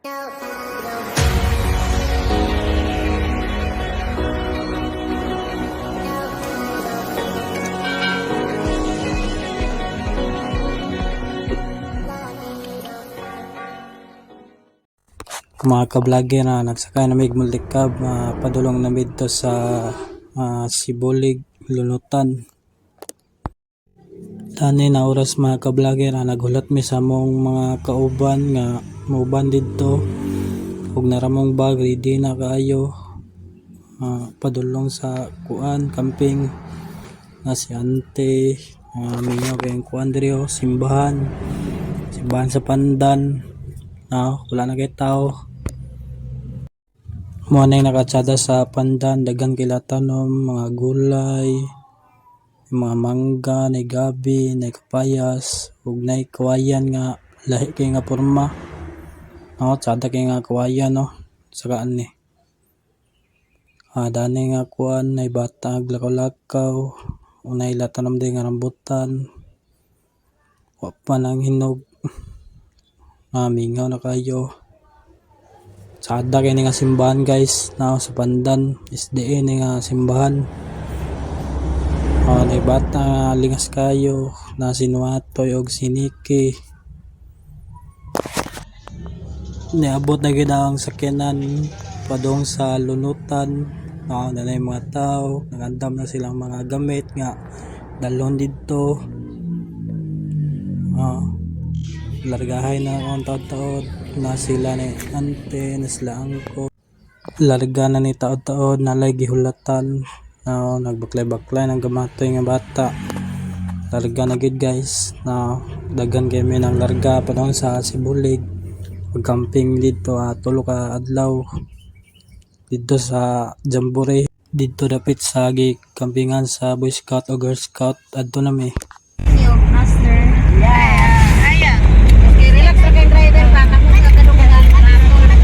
Mga ka-vlogger na nagsakay na may multicab padulong na dito sa Sibulig, Lunutan. Tani na oras mga ka-vlogger naghulat mi sa mong mga kauban nga mauban dito ug naramong bag ready na kaayo padulong sa kuan camping na si ante mingaw kayong kuan diri simbahan sa Pandan wala na kay tao. Mo na nakatsada sa Pandan, daghang kilatanom, mga gulay, mga mangga, nay gabi, nay kapayas, ug nay kawayan nga lahi kay nga porma. Tsada kay nga kawayan saka ani. Dani nga kuan nay batag lakaw-lakaw, unay latanom din nga rambutan. Wa pa nang hinog. Mingaw na kayo. Tsada kay nga simbahan guys sa Pandan SDA ni nga simbahan na bata lingas kayo na sinuatoy og siniki niabot na gid ang sakyanan padong sa Lunutan nanay mga tao nagandam na silang mga gamit nga dalon dito largahay na akong taod-taod na sila ni ante na sila angko larga na ni taod-taod nalay gihulatan nagbaklay-baklay ng gamatoy nga bata larga na gid guys daghan kami ng larga padong sa Sibulig mag-camping dito 3 ka adlaw dito sa Jamboree dito dapit sa campingan sa Boy Scout o Girl Scout adto na mi master relax ra kay driver pa kamo sa kadung kabalo na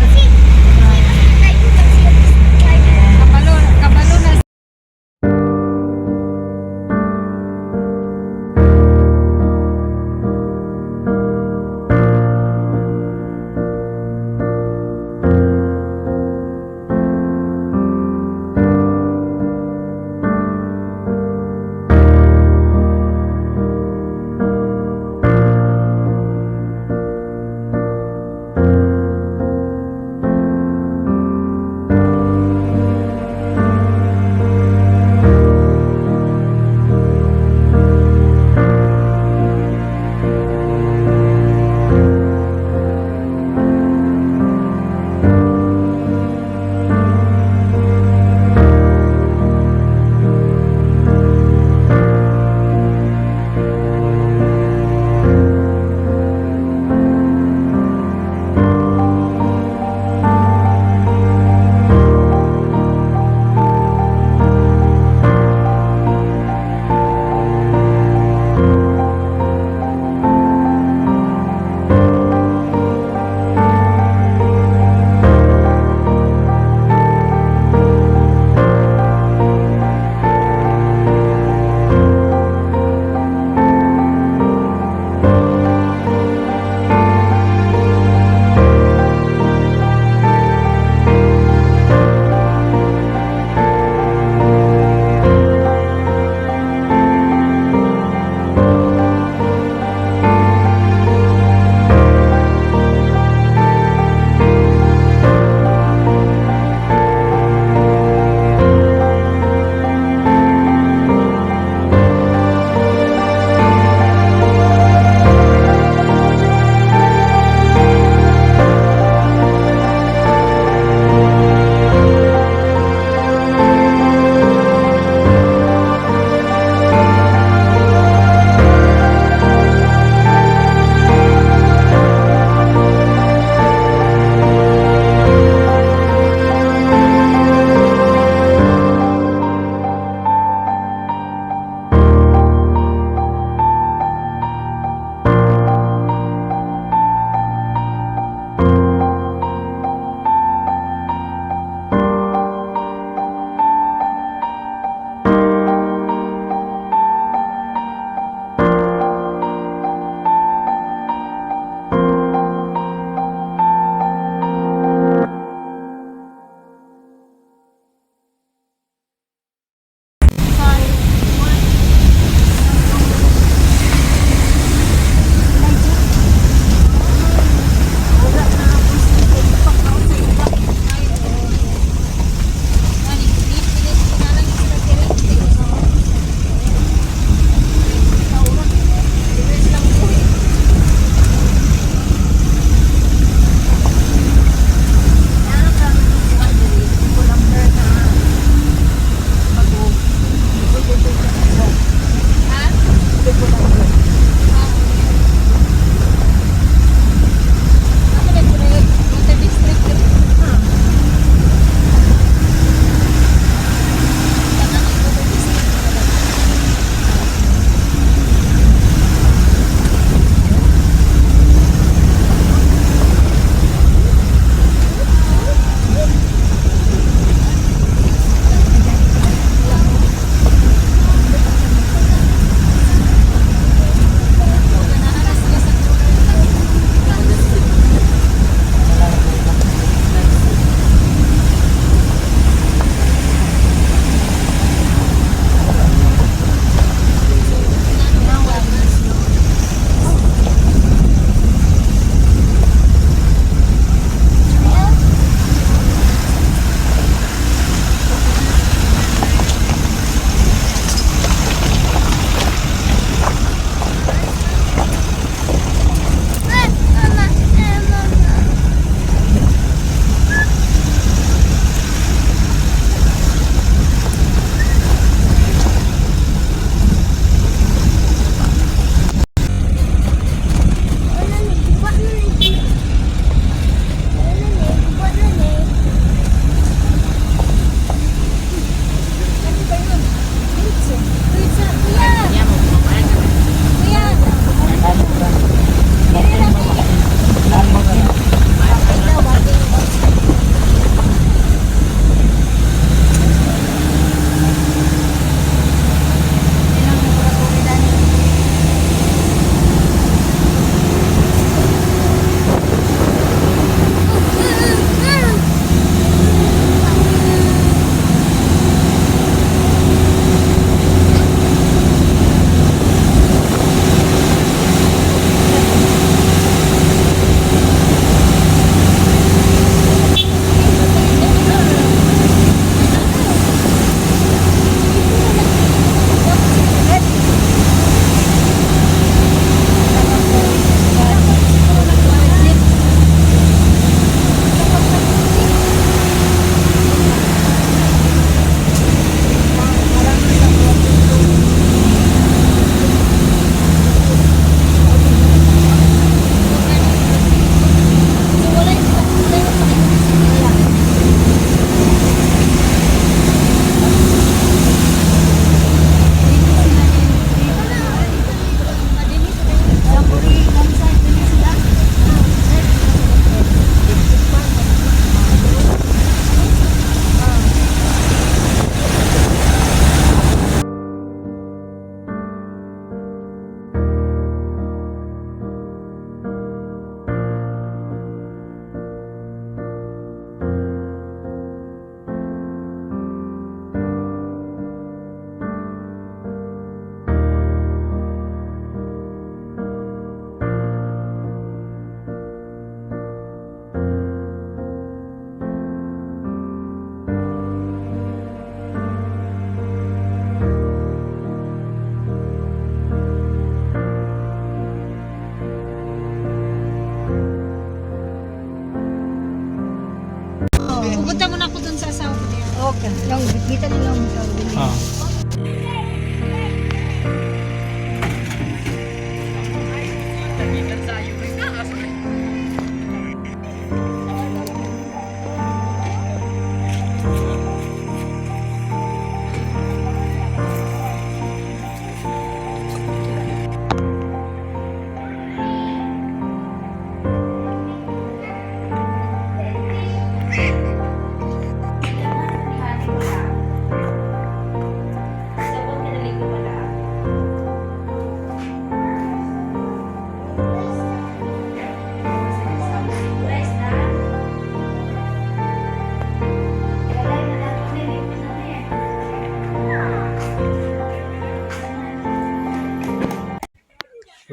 Yung kita na lang ito. Ah.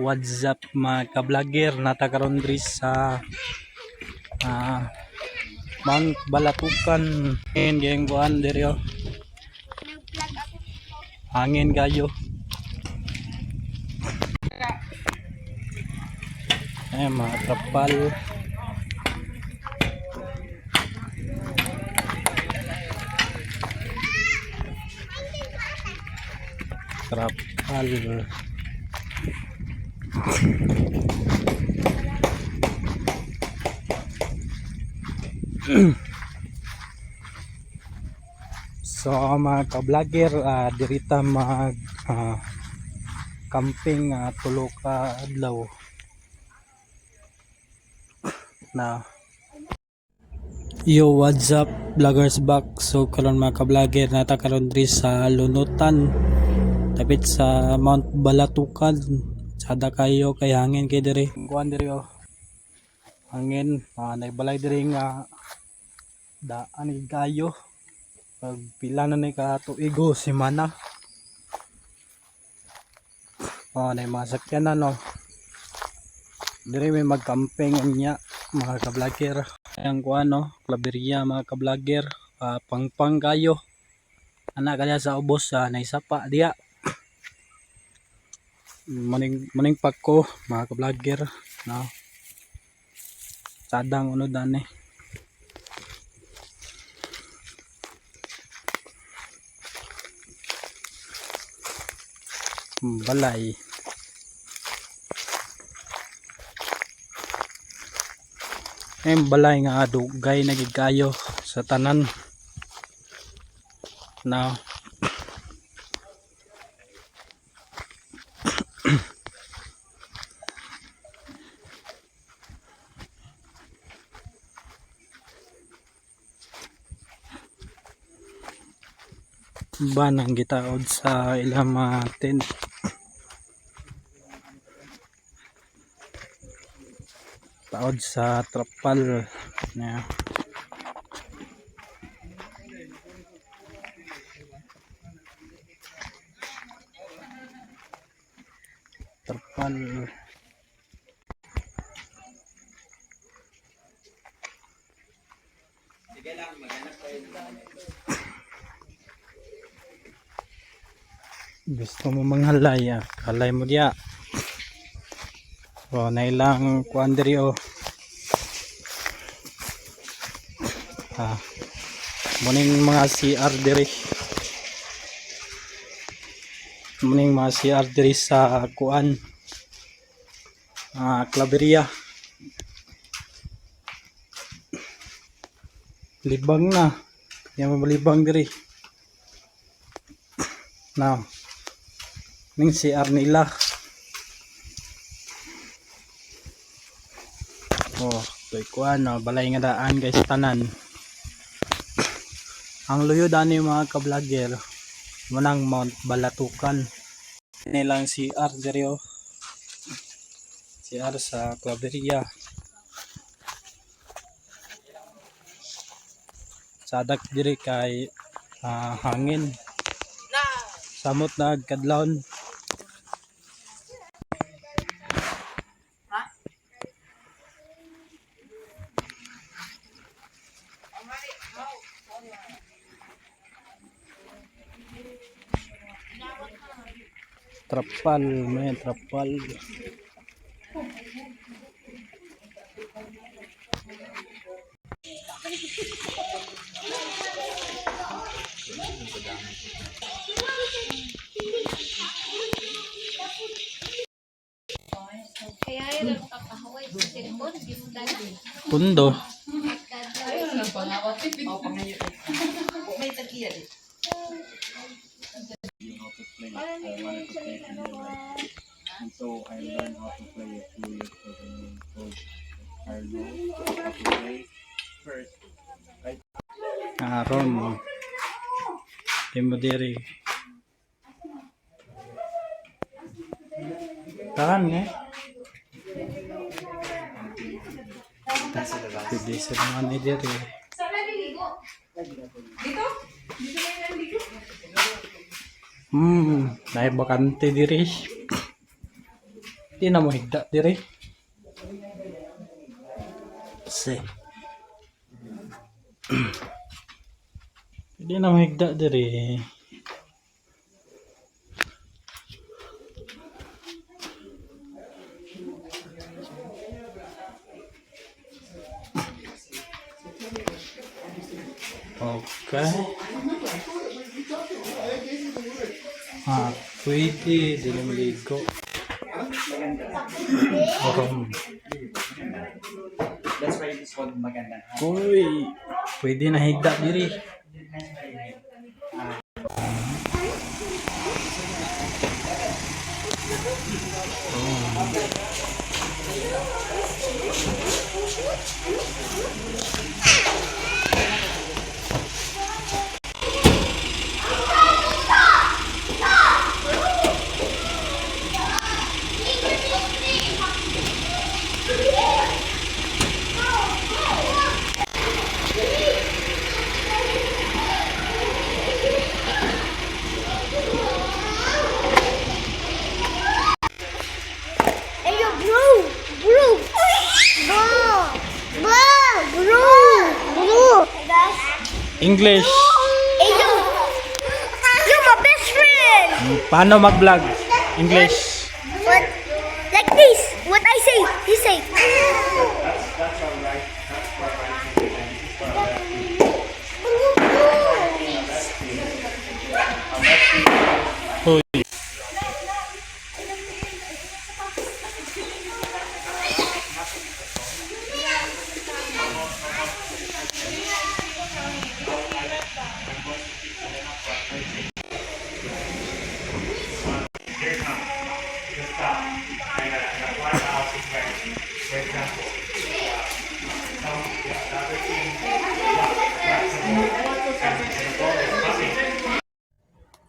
What's up mga ka-vlogger, natakaroon diri sa Mount Balatukan. Hangin gayong buwan diri oh. Hangin kayo. Ay mga trapal. Trapal. So mga ka-vlogger, dirita mag camping tulo ka adlaw na. Yo, what's up vloggers back. So karon mga ka-vlogger, nata karon diri sa Lunutan tapit sa Mount Balatukan. Sada kayo kay hangin kay diri. Kuan diri oh. Hangin, naibalay diri nga daan ni kayo. Pag pila na ni ka tuigo semana. Na mga sakyanan no. Diri may mag-camping niya mga ka-vlogger. Ang kuan no, Claveria mga ka-vlogger. Pangpang kayo. Ana kaya sa ubos naisapa diya. Maning pako mga ka-vlogger no. Sadang unod ani. Balay. Balay nga dugay na gid kayo sa tanan. Now banang gitaod sa ilang mga tent. Taod sa trapal na trapal. Gusto mo manghalay halay mo diya. Na ilang kuan diri oh. Muning mga CR diri. Muning mga CR diri sa kuan Claveria. Libang na. Yan mabalibang diri. Now ning CR nila. Toy kuan balay nga daan guys tanan. Ang luyo dani mga ka-vlogger manang Mount Balatukan. Nilang CR diri oh. CR sa Claveria. Sadak diri kay hangin. Samot na kadlawon. Trapal, may trapal. Pundo. And so I learned how to play it 2 years ago. So I know how to play first. Aron. Timo diri. Tahan eh. Pwede sa mga ni diri. Naay bakante diri. Di na mo higda diri. Se. Di na mo higda diri. Okay. Pwede. Dili maligo. That's why this one maganda. Uy. Pwede na higda diri. Hey, yo, bro! Bro! Bro! English. Hey, yo! You're my best friend! Paano mag-vlog? English. What? Like this! What I say, he say. Uy.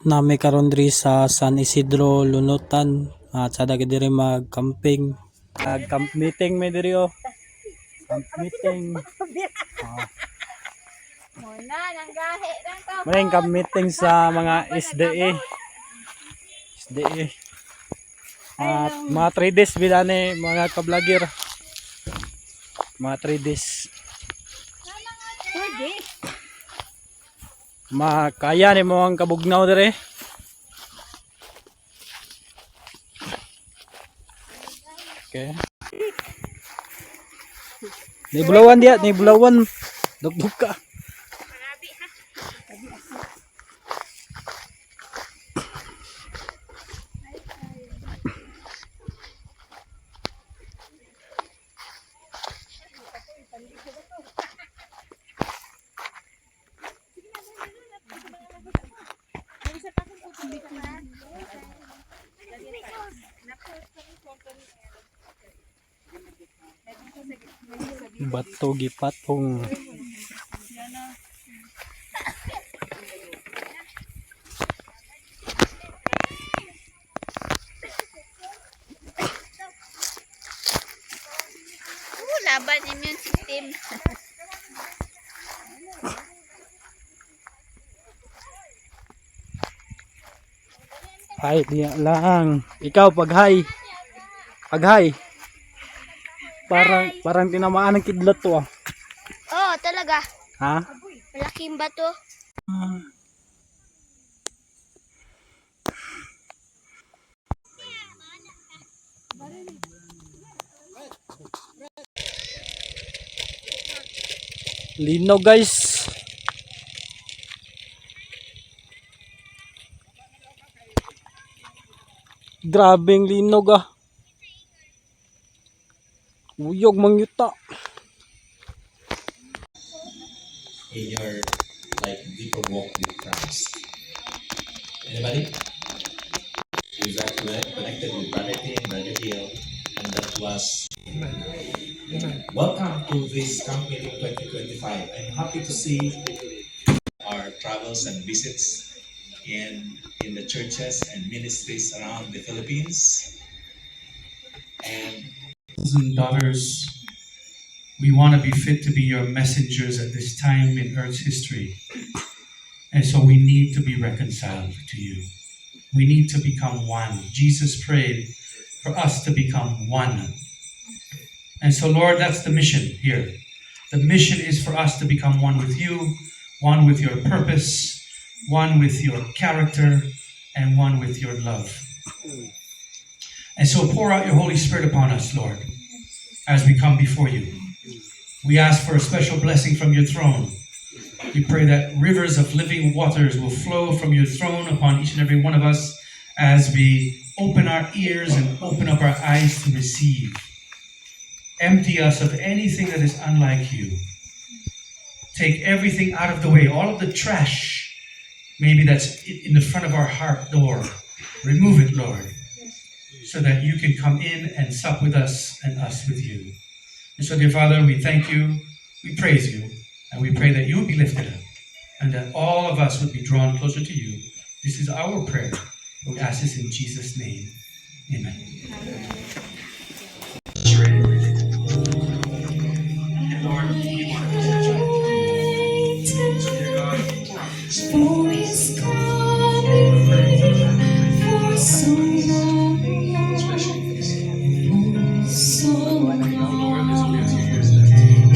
Nami karon diri sa San Isidro Lunutan at sa dagi diri mag-camping. Camp meeting may diri oh. Camp meeting. Muna, nanggahe lang to. Maring camp meeting sa mga SDE. SDE. At mga 3 days bilane mga ka-vlogger. Mga 3 days. Pwede. Makaya ni mo ang kabugnaw dire. Okay. Ni bulawan dia, ni bulawan. Dugdug ka. Bato gipatong. Laban immune system. Ay, diya lang. Ikaw pag-hi. Pag-hi. Parang tinamaan ng kidlat to ah. Oh, talaga. Ha? Malaking bato. Lino guys. Grabing linog ah. Uyog mangyuta. In your like deeper walk with Christ. Anybody? You got connected with Brother Tim, Brother Hill, and that was welcome to this camp meeting 2025. I'm happy to see our travels and visits in the churches and ministries around the Philippines. And Sons and daughters, we want to be fit to be your messengers at this time in Earth's history. And so we need to be reconciled to you. We need to become one. Jesus prayed for us to become one. And so, Lord, that's the mission here. The mission is for us to become one with you, one with your purpose, one with your character, and one with your love. And so pour out your Holy Spirit upon us, Lord, as we come before you. We ask for a special blessing from your throne. We pray that rivers of living waters will flow from your throne upon each and every one of us as we open our ears and open up our eyes to receive. Empty us of anything that is unlike you. Take everything out of the way, all of the trash, maybe that's in the front of our heart door. Remove it, Lord, so that you can come in and sup with us and us with you. And so, dear Father, we thank you, we praise you, and we pray that you would be lifted up and that all of us would be drawn closer to you. This is our prayer. We ask this in Jesus' name. Amen. And Lord, we want to so dear God, For his coming for so long, so long,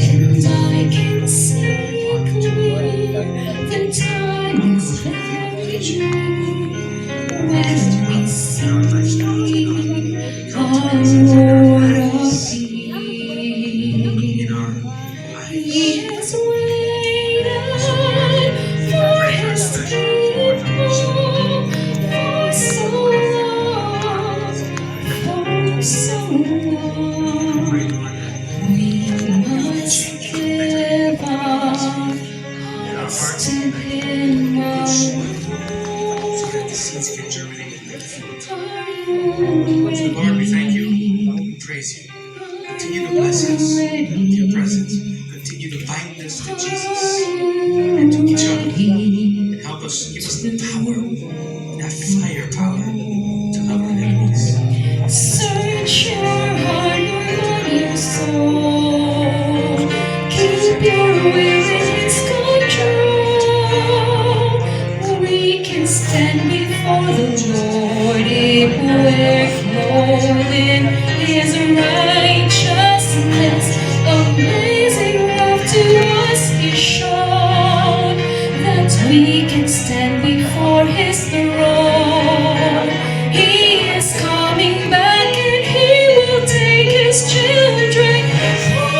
and I can see clear the time is very near when we see our Lord appear. He has waited for his people for so long, for so long. We must give our hearts to him alone. So Lord, we thank you, we praise you. Continue to bless us with your presence. Continue to bind us to Jesus and to each other. And help us, give us the power, that firepower to love our enemies. Search your heart, your mind, your soul. Keep your will in its control. We can stand before the Lord if we're clothed in his righteousness. Amazing love to us is shown, that we can stand before his throne. He is coming back and he will take his children home.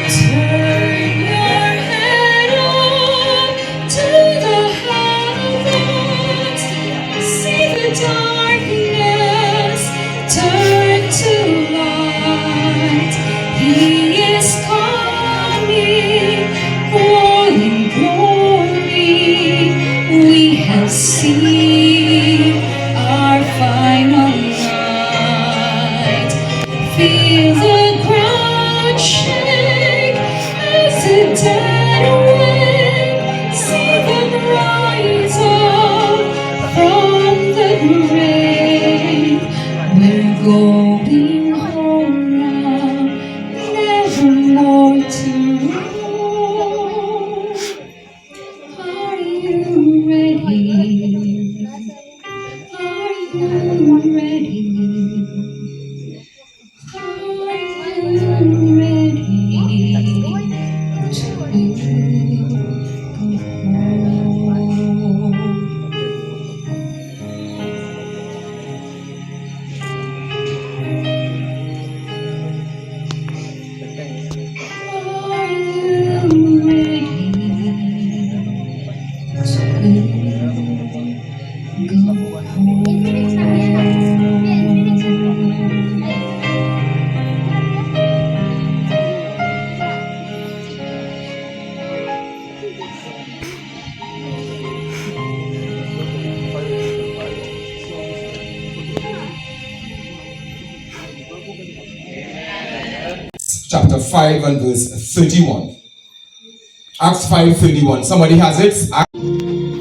Turn your head up to the heavens, see the darkness turn to light. He is coming, rolling glory. We have seen our final night. Feel the ground shake as the dead awake. See them rise up from the grave. We're going home now, never more to roam. Are you ready? Are you ready? Are you ready to go home? Are you ready to Chapter 5 and verse 31. Acts 5:31. Somebody has it? 336.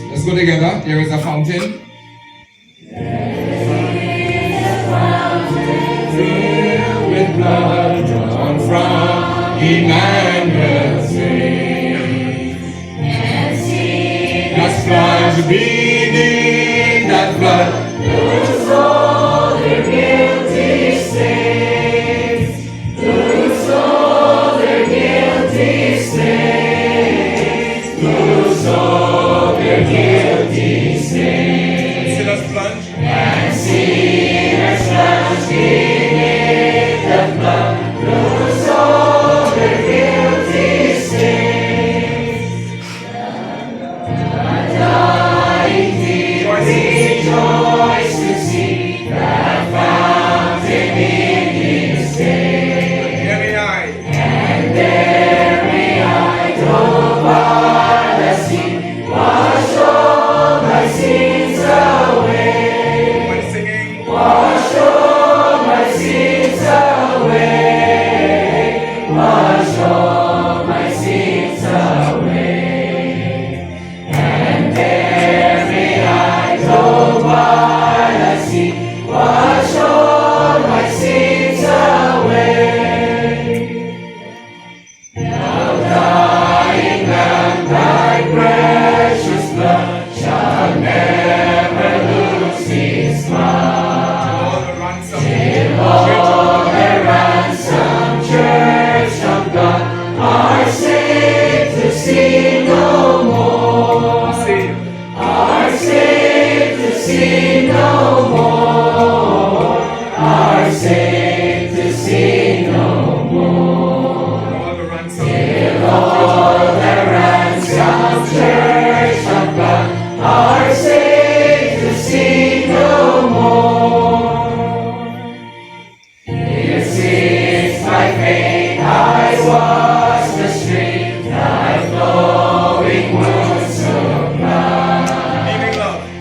Let's go together. There is a fountain. Filled with blood drawn from Emmanuel's veins. Let's plunge beneath that blood. Lose all their guilty stains. Lose all their guilty stains. Lose all their guilty stains. See us plunge. And see us plunge beneath the blood. Lose all their guilty stains. The dying deep rejoice to see that fountain in His day. And every eye drove by the sea, wash all my sins away. Wash all my sins away. Wash all my sins away. And every eye drove by the sea, wash all my sins away. Now dying Lamb, thy precious blood shall never lose its mark. Till all the ransomed church of God are saved to sin no more. Are saved to sin no more. Are saved to sin no more. Till all the ransomed church of God are saved to sin no more. This is my faith, I wash the stream, thy flowing wounds supply.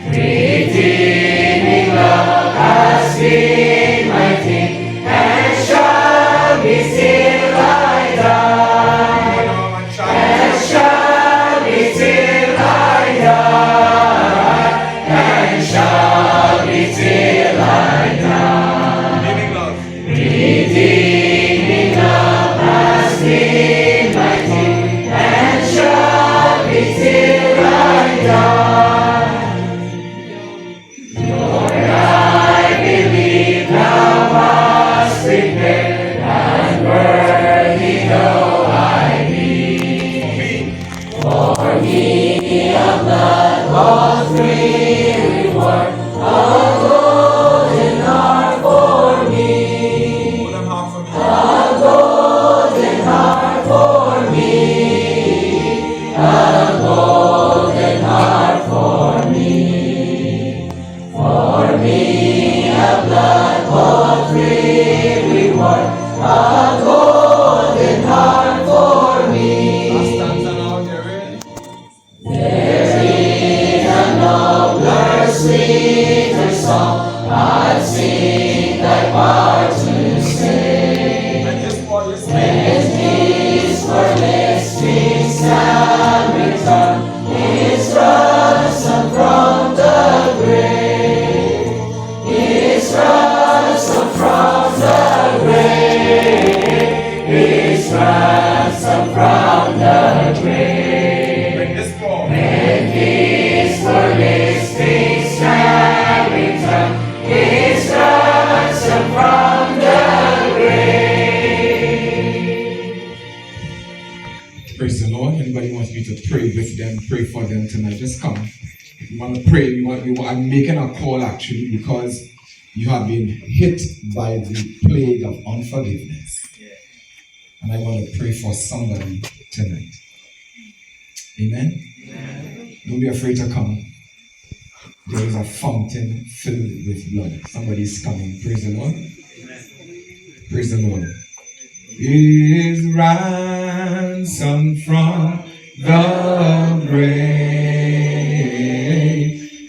Redeeming love has been my king, and shall be till I die. And shall be till I die. And shall be till I die. Redeeming love has been my king, and shall be till I die. Lord, I believe thou hast prepared, and worthy though I be. For me a blood bought free reward, a golden heart for me. A golden heart for me. A golden heart for me. For me a blood bought free reward, a golden heart for me. There is a nobler, sweeter song I'll sing thy part to sing. When His for mysteries shall return, His ransom from the grave. His ransom from the grave. His ransom from the grave. When His for mysteries shall return, His ransom from the grave. Praise the Lord. Anybody wants me to pray with them, pray for them tonight, just come. If you want to pray, I'm making a call actually because you have been hit by the plague of unforgiveness. And I want to pray for somebody tonight. Amen? Don't be afraid to come. There is a fountain filled with blood. Somebody's coming. Praise the Lord. Praise the Lord. Is ransom from the grave.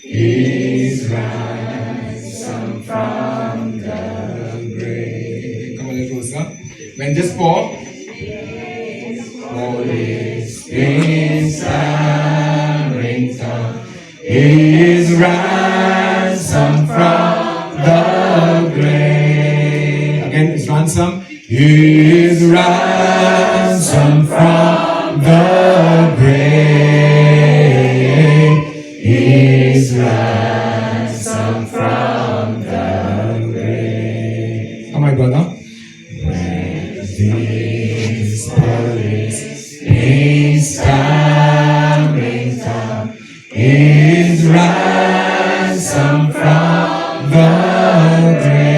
Is ransom from the grave. Come on, let's go, sir. When this fall, Holy Spirit ringtone is ransom from the grave. Again, it's ransom. Is ransom from the grave. Is ransom from the grave. Come on, brother. When this police is coming down, is ransom from the grave.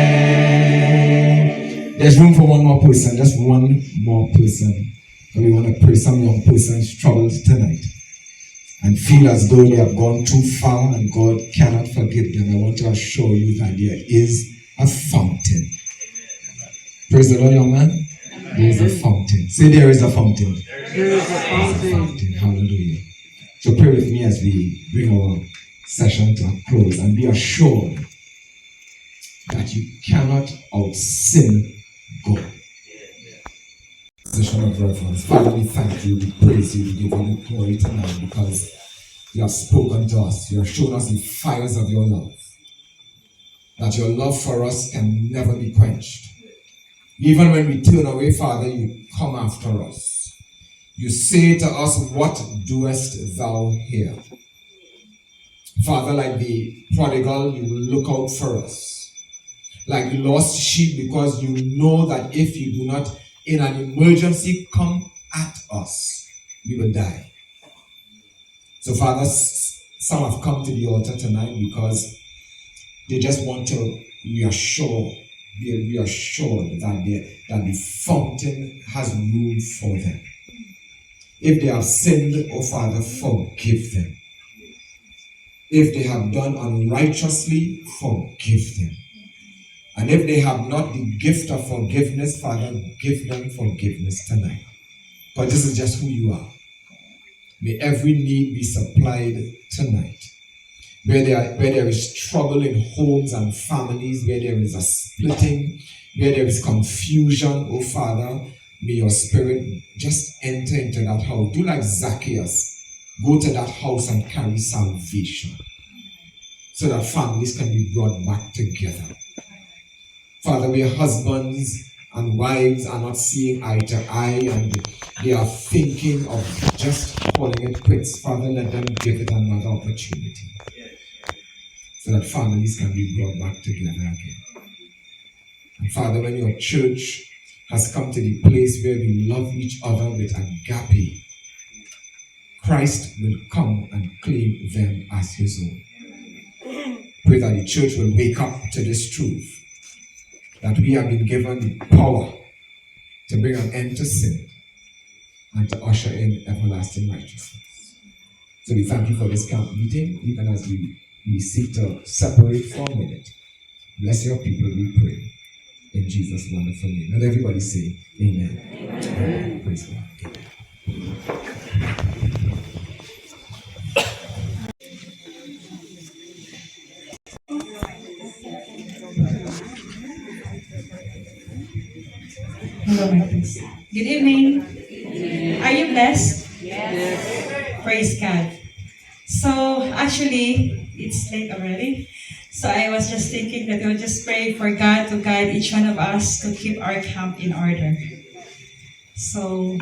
There's room for one more person, just one more person. And we want to pray some young person's troubles tonight and feel as though they have gone too far and God cannot forgive them. I want to assure you that there is a fountain. Praise the Lord, young man. There is a fountain. Say, there is a fountain. There is a fountain. Hallelujah. So pray with me as we bring our session to a close and be assured that you cannot out-sin God. Session of reverence. Father, we thank you, we praise you, we give you the glory tonight because you have spoken to us. You have shown us the fires of your love. That your love for us can never be quenched. Even when we turn away, Father, you come after us. You say to us, what doest thou here? Father, like the prodigal, you look out for us. Like the lost sheep, because you know that if you do not, in an emergency, come at us, we will die. So, Father, some have come to the altar tonight because they just want to be reassured that the fountain has room for them. If they have sinned, oh Father, forgive them. If they have done unrighteously, forgive them. And if they have not the gift of forgiveness, Father, give them forgiveness tonight. But this is just who you are. May every need be supplied tonight. Where there is trouble in homes and families, where there is a splitting, where there is confusion, oh Father, may your spirit just enter into that house. Do like Zacchaeus. Go to that house and carry salvation so that families can be brought back together. Father, where husbands and wives are not seeing eye to eye and they are thinking of just calling it quits, Father, let them give it another opportunity so that families can be brought back together again. And Father, when your church has come to the place where we love each other with agape, Christ will come and claim them as his own. Pray that the church will wake up to this truth, that we have been given the power to bring an end to sin and to usher in everlasting righteousness. So we thank you for this camp meeting, even as we seek to separate for a minute. Bless your people, we pray. In Jesus' wonderful name. Let everybody say amen. Amen. Praise God. Hello, my friends. Good evening. Are you blessed? Yes. Praise God. So, actually, it's late already. So I was just thinking that we'll just pray for God to guide each one of us to keep our camp in order. So,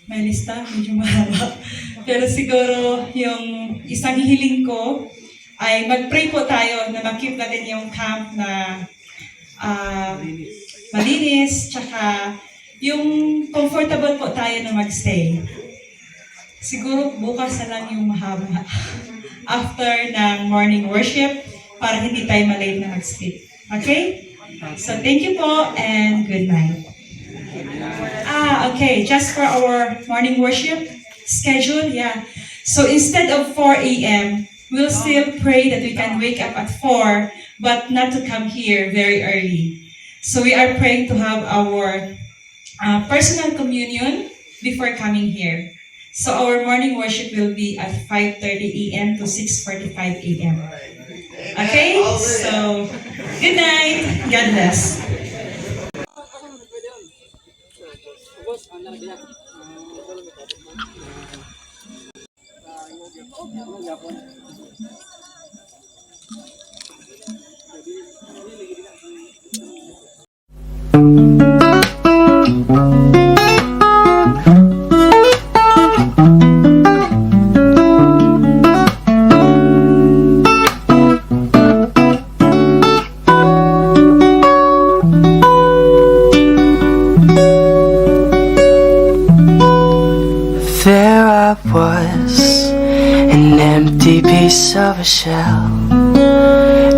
may lista, medyo mahaba. Pero siguro, yung isang hihiling ko ay mag-pray po tayo na makip natin yung camp na malinis, tsaka yung comfortable po tayo na magstay. Siguro bukas na lang yung mahaba. After ng morning worship, para hindi tayo malate na mag-sleep. Okay? So thank you po and good night. Okay, just for our morning worship, schedule? Yeah. So instead of 4 a.m., we'll still pray that we can wake up at 4, but not to come here very early. So we are praying to have our personal communion before coming here. So our morning worship will be at 5:30 a.m. to 6:45 a.m. Okay? So, good night. God bless. There I was, an empty piece of a shell,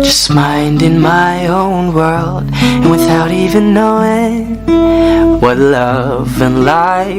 just minding my own world, and without even knowing what love and life